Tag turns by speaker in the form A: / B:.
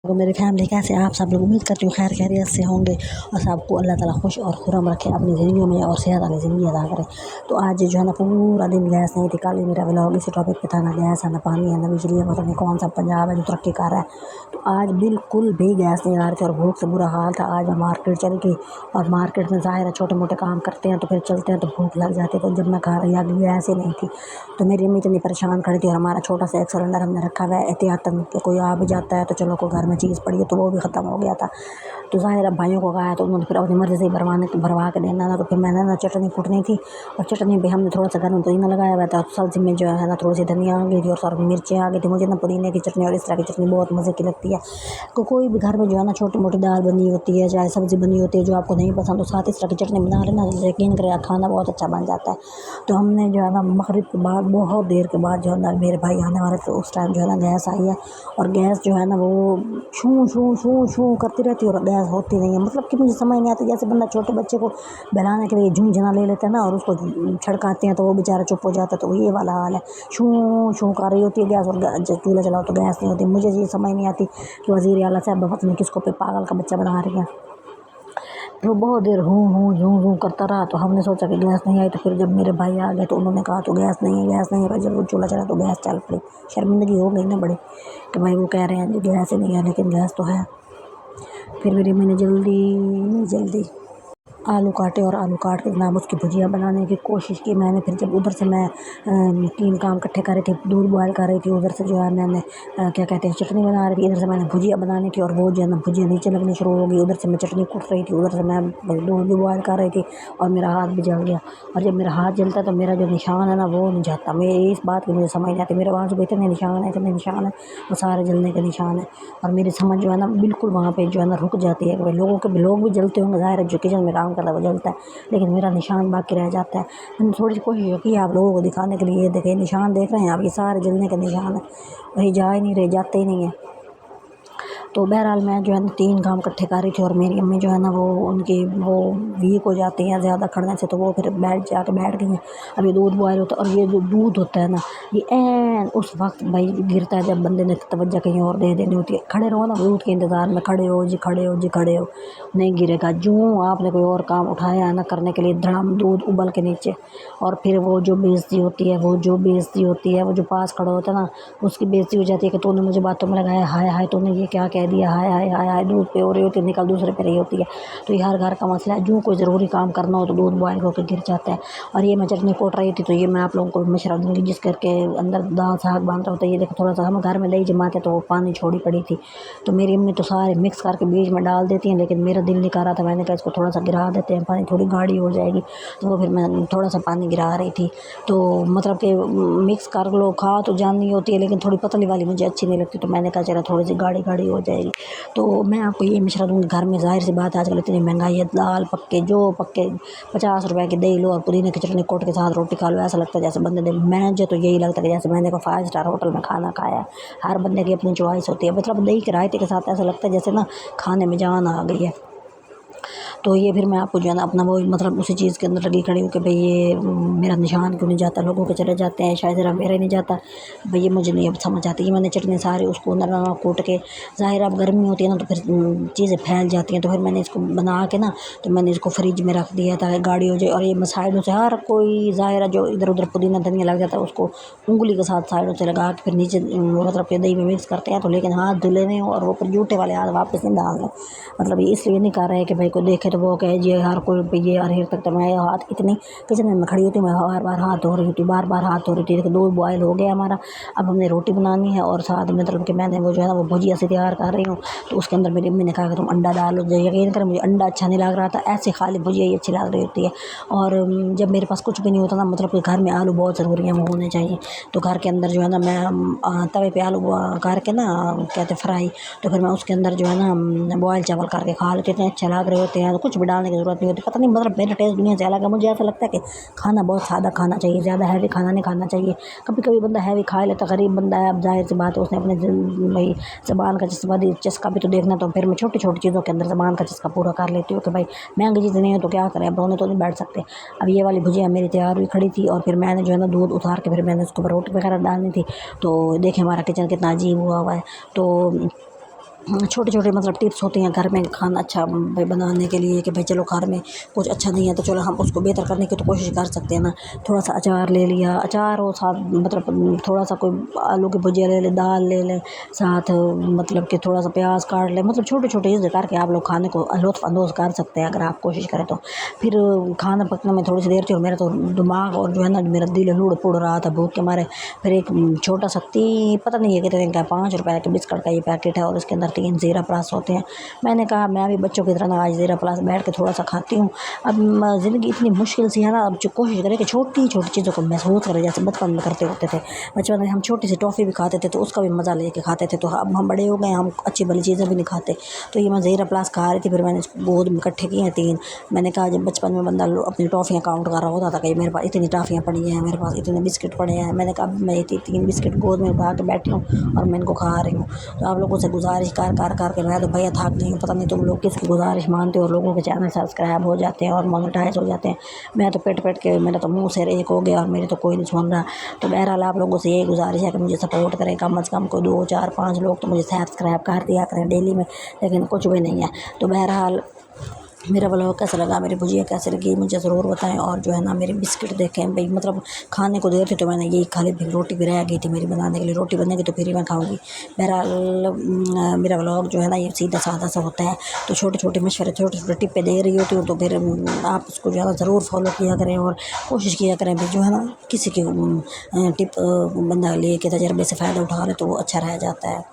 A: तो मेरी फैमिली कैसे आप सब लोग उम्मीद करती हूँ खैर खैरियत से होंगे और सबको अल्लाह ताला खुश और खुरम रखे अपनी ज़िंदगी में और सेहत वाली ज़िंदगी अदा करे। तो आज जो है ना पूरा दिन गैस नहीं थी। कल ही मेरा व्लॉग इसी टॉपिक पे था, ना गैस है ना पानी है ना बिजली है, पता नहीं कौन सा पंजाब है जो तरक्की कर रहा है। तो आज बिल्कुल भी गैस नहीं आ रही थी और भूख से बुरा हाल था। आज मैं मार्केट चली गई और मार्केट में ज़ाहिर है छोटे मोटे काम करते हैं तो फिर चलते हैं तो भूख लग जाती है। तो जब मैं खा रही आगे गैस ही नहीं थी तो मेरी अम्मी इतनी परेशान खड़ी थी और हमारा छोटा सा एक सिलेंडर हमने रखा हुआ है एहतियातन कि कोई आ भी जाता है तो चलो कोई घर में चीज़ पड़ी है, तो वो भी ख़त्म हो गया था। तो ज़ाहिर अब भाइयों को कहा तो उन्होंने फिर अपनी मर्ज़ी से भरवा के देना था। तो फिर मैंने ना चटनी कुटनी थी और चटनी भी हमने थोड़ा सा घर में पुदीना लगाया हुआ था। सब्ज़ी में जो है ना थोड़ी सी धनिया आ गई थी और सारी मिर्चें आ गई थी। मुझे ना पुदीने की चटनी और इस तरह की चटनी बहुत मज़े की लगती है। तो कोई भी घर में जो है ना छोटी मोटी दाल बनी होती है, चाहे सब्ज़ी बनी होती है, जो आपको नहीं पसंद तो साथ इस तरह की चटनी बना लेना, तो यकीन करें खाना बहुत अच्छा बन जाता है। तो हमने जो है ना मगरिब के बाद बहुत देर के बाद जो है ना मेरे भाई आने वाले थे, उस टाइम जो है ना गैस आई है और गैस जो है ना वो शू शू शू शू करती रहती है और गैस होती नहीं है। मतलब कि मुझे समझ नहीं आती, जैसे बंदा छोटे बच्चे को बहलाने के लिए झुंझुना ले लेता है ना और उसको छड़काते हैं तो वो बेचारा चुप हो जाता है, तो ये वाला हाल है। शू शू कर रही होती है गैस और चूल्हा चलाओ तो गैस नहीं होती। मुझे ये समझ नहीं आती कि वज़ीर आला साहब पता नहीं किसको पे पागल का बच्चा बना रही है। तो बहुत देर हूँ झूँ झूँ करता रहा। तो हमने सोचा कि गैस नहीं आई, तो फिर जब मेरे भाई आ गए तो उन्होंने कहा तो गैस नहीं है गैस नहीं है। जब वो चूल्हा चला तो गैस चल पड़ी। शर्मिंदगी हो गई ना बड़ी कि भाई वो कह रहे हैं कि गैस ही नहीं है लेकिन गैस तो है। फिर मेरी अम्मी ने जल्दी जल्दी आलू काटे और आलू काट के जनाब उसकी भुजिया बनाने की कोशिश की मैंने। फिर जब उधर से मैं 3 काम इकट्ठे कर रही थी, दूध बॉयल कर रही थी, उधर से जो है मैंने क्या कहते हैं चटनी बना रही थी, इधर से मैंने भुजिया बनानी थी और वो जो है ना भुजिया नीचे लगनी शुरू हो गई। उधर से मैं चटनी कूट रही थी, उधर से मैं दूध भी बॉयल कर रही थी और मेरा हाथ भी जल गया। और जब मेरा हाथ जलता है तो मेरा जो निशान है ना वो नहीं जाता। मैं इस बात की मुझे समझ नहीं आती, मेरे वहाँ जो इतने निशान है वो सारे जलने के निशान है। और मेरी समझ जो है ना बिल्कुल वहाँ पर जो है ना रुक जाती है कि भाई लोग भी जलते होंगे, ज़ाहिर है जो किचन में काम करता है वो जलता है, लेकिन मेरा निशान बाकी रह जाता है। मैंने थोड़ी सी कोशिश की आप लोगों को दिखाने के लिए, ये देखें निशान देख रहे हैं आप, ये सारे जलने के निशान है, वही जा ही नहीं रहे, जाते ही नहीं है। तो बहरहाल मैं जो है ना 3 काम इकट्ठे कर रही थी और मेरी अम्मी जो है ना वो उनकी वो वीक हो जाती हैं ज़्यादा खड़ने से, तो वो फिर बैठ गई हैं। अब ये दूध बॉयल होता है और ये जो दूध होता है ना ये ऐन उस वक्त भाई गिरता है जब बंदे ने तवज्जो कहीं और दे देनी होती है। खड़े रहो ना दूध के इंतज़ार में, खड़े हो जी खड़े हो जी खड़े हो, नहीं गिरेगा। जो आपने कोई और काम उठाया है ना करने के लिए, धड़ाम दूध उबल के नीचे, और फिर वो जो बेइज्जती होती है वो जो पास खड़ा होता है ना उसकी बेइज्जती हो जाती है कि तूने मुझे बातों में लगाया, हाय हाय तूने ये क्या कह दिया, हाय हाय हाय हाय। दूध पे हो रही होती है, निकल दूसरे पे रही होती है। तो ये हर घर का मसला है, जो कोई ज़रूरी काम करना हो तो दूध बॉयल होकर गिर जाता है। और ये मैं चटनी कोट रही थी तो ये मैं आप लोगों को मशवरा दूँगी जिस करके अंदर दाल साग बनता होता है। ये देखो थोड़ा सा हम घर में दही जमाते तो वो पानी छोड़ी पड़ी थी, तो मेरी अम्मी तो सारे मिक्स करके बीच में डाल देती हैं, लेकिन मेरा दिल नहीं कर रहा था। मैंने कहा इसको थोड़ा सा गिरा देते हैं, पानी थोड़ी गाढ़ी हो जाएगी, तो वो फिर मैं थोड़ा सा पानी गिरा रही थी। तो मतलब कि मिक्स कर लो, खा तो जाननी होती है लेकिन थोड़ी पतली वाली मुझे अच्छी नहीं लगती, तो मैंने कहा चलो थोड़ी सी गाढ़ी हो जाएगी। तो मैं आपको ये मशवरा दूँगी, घर में ज़ाहिर सी बात है आजकल इतनी महंगाई है, दाल पक्के 50 रुपए की दही लो और पुदीने की चटनी कोट के साथ रोटी खा लो, ऐसा लगता है जैसे बंदे ने, मुझे तो यही लगता है जैसे मैंने को 5 स्टार होटल में खाना खाया। हर बंदे की अपनी चॉइस होती है, मतलब दही के रायते के साथ ऐसा लगता है जैसे ना खाने में जान आ गई है। तो ये फिर मैं आपको जो है ना अपना वो मतलब उसी चीज़ के अंदर लगी खड़ी हूँ कि भाई ये मेरा निशान क्यों नहीं जाता, लोगों के चले जाते हैं, शायद मेरा नहीं जाता। भाई ये मुझे नहीं अब समझ आती। ये मैंने चटनी सारी उसको नरम कूट के, ज़ाहिर अब गर्मी होती है ना तो फिर चीज़ें फैल जाती हैं, तो फिर मैंने इसको बना के ना तो मैंने इसको फ्रिज में रख दिया ताकि गाढ़ी हो जाए। और ये मैं साइडों से हर कोई ज़ाहिर जो इधर उधर पुदीना धनिया लग जाता है उसको उंगली के साथ साइडों से लगा के फिर नीचे मतलब कि दही में मिक्स करते हैं। तो लेकिन हाथ धुले नहीं और वो फिर जूठे वाले हाथ वापस नहीं डालने, मतलब ये इसलिए नहीं कर रहे कि भाई को देखे तो वो कहे ये हर कोई पे ये हर तक। तो मैं हाथ इतनी किचन में खड़ी होती, मैं बार बार हाथ धो रही होती, बार बार हाथ धो रही थी। दूध बॉयल हो गया हमारा, अब हमने रोटी बनानी है और साथ में मतलब कि मैंने वो जो है ना वो भुजिया से तैयार कर रही हूँ। तो उसके अंदर मेरी अम्मी ने कहा कि तुम अंडा डालो, यकीन करें मुझे अंडा अच्छा नहीं लग रहा था, ऐसे खाली भुजिया ही अच्छी लग रही होती है। और जब मेरे पास कुछ भी नहीं होता ना, मतलब कि घर में आलू बहुत ज़रूरी है, वो होने चाहिए। तो घर के अंदर जो है ना मैं तवे पे आलू करके ना कहते फ्राई, तो फिर मैं उसके अंदर जो है ना बॉयल चावल करके खा लेते, इतने अच्छे लग रहे होते हैं, तो कुछ भी डालने की ज़रूरत नहीं होती। पता नहीं मतलब मेरा टेस्ट दुनिया से अलग है। मुझे ऐसा लगता है कि खाना बहुत सादा खाना चाहिए, ज़्यादा हैवी खाना नहीं खाना चाहिए। कभी कभी बंदा हैवी खा लेता, गरीब बंदा है, अब जाहिर सी बात है उसने अपने भाई ज़बान का चस्का भी तो देखना। तो फिर मैं छोटी छोटी चीज़ों के अंदर ज़बान का चस्का पूरा कर लेती हूँ कि भाई महंगी चीज़ नहीं है तो क्या करें, अब रोने तो नहीं बैठ सकते। अब ये वाली भुजिया मेरी तैयार हुई खड़ी थी और फिर मैंने जो है ना दूध उतार के फिर मैंने उसको रोटी वगैरह डालनी थी। तो देखें हमारा किचन कितना अजीब हुआ है। तो छोटे छोटे मतलब टिप्स होते हैं घर में खाना अच्छा बनाने के लिए कि भाई चलो घर में कुछ अच्छा नहीं है तो चलो हम उसको बेहतर करने की तो कोशिश कर सकते हैं ना। थोड़ा सा अचार ले लिया, अचार और साथ मतलब थोड़ा सा कोई आलू की भुजिया ले ले, दाल ले ले साथ, मतलब कि थोड़ा सा प्याज काट ले, मतलब छोटे छोटे चीज़ें करके आप लोग खाने को लुत्फ़ अंदोज़ कर सकते हैं अगर आप कोशिश करें तो। फिर खाना पकने में थोड़ी सी देर थी और मेरा तो दिमाग और जो है ना मेरा दिल लुढ़ पुड़ रहा था भूख के मारे। फिर एक छोटा सा पता नहीं है कितने का, 5 रुपए के बिस्किट का ये पैकेट है और इसके अंदर 3 ज़ीरा प्लस होते हैं। मैंने कहा मैं भी बच्चों की तरह ना आज ज़ीरा प्लस बैठ के थोड़ा सा खाती हूँ। अब ज़िंदगी इतनी मुश्किल सी है ना, अब जो कोशिश करें कि छोटी छोटी चीज़ों को महसूस करें जैसे बचपन में करते होते थे। बचपन में हम छोटी सी टॉफ़ी भी खाते थे तो उसका भी मज़ा लेके खाते थे, तो अब हम बड़े हो गए, हम अच्छी भली चीज़ें भी नहीं खाते। तो ये मैं ज़ीरा प्लस खा रही थी, फिर मैंने गोद में इकट्ठे किए हैं 3। मैंने कहा जब बचपन में बंदा अपनी टॉफ़ियाँ काउंट कर रहा होता था कि मेरे पास इतनी टॉफ़ियाँ पड़ी हैं, मेरे पास इतने बिस्किट पड़े हैं, मैंने कहा मैं ये 3 बिस्किट गोद में उठा के बैठी हूँ और मैं इनको खा रही हूँ। तो आप लोगों से गुजारिश कर के मैं तो भैया थक गई हूँ। पता नहीं तुम लोग किसकी गुजारिश मानते हो और लोगों के चैनल सब्सक्राइब हो जाते हैं और मोनेटाइज हो जाते हैं। मैं तो पेट के मेरा तो मुँह से एक हो गया और मेरी तो कोई नहीं सुन रहा। तो बहरहाल आप लोगों से यही गुजारिश है कि मुझे सपोर्ट करें, कम अज़ कम कोई 2 4 5 लोग तो मुझे सब्सक्राइब कर दिया करें डेली में, लेकिन कुछ भी नहीं है। तो बहरहाल मेरा व्लॉग कैसा लगा, मेरी भुजिया कैसी लगी मुझे ज़रूर बताएं। और जो है ना मेरे बिस्किट देखें भाई, मतलब खाने को देर थी तो मैंने यही खा ली, फिर रोटी भी रह गई थी मेरी बनाने के लिए, रोटी बनेगी तो फिर ही मैं खाऊंगी। बहरहाल मेरा व्लॉग जो है ना ये सीधा साधा सा होता है, तो छोटे छोटे मशवरे छोटे छोटे टिप्पे दे रही होती हूँ, तो फिर आप उसको जो है ना ज़रूर फॉलो किया करें और कोशिश किया करें भी जो है ना किसी की टिप बंदा ले के तजर्बे से फ़ायदा उठा रहे तो वो अच्छा रह जाता है।